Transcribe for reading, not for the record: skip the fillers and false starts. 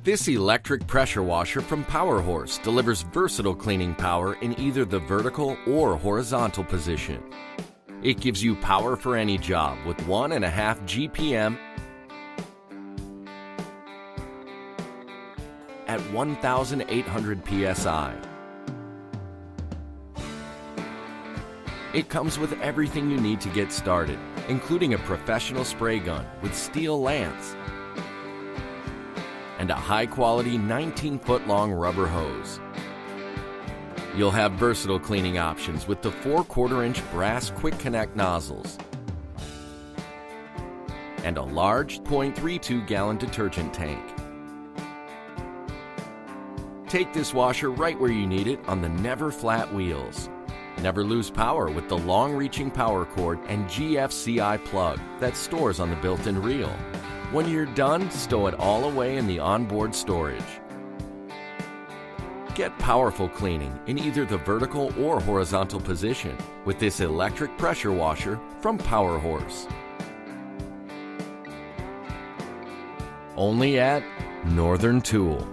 This electric pressure washer from Powerhorse delivers versatile cleaning power in either the vertical or horizontal position. It gives you power for any job with 1.5 GPM at 1,800 PSI. It comes with everything you need to get started, including a professional spray gun with steel lance and a high-quality 19-foot-long rubber hose. You'll have versatile cleaning options with the 4/4-inch brass quick connect nozzles and a large 0.32-gallon detergent tank. Take this washer right where you need it on the never flat wheels. Never lose power with the long-reaching power cord and GFCI plug that stores on the built-in reel. When you're done, stow it all away in the onboard storage. Get powerful cleaning in either the vertical or horizontal position with this electric pressure washer from Powerhorse. Only at Northern Tool.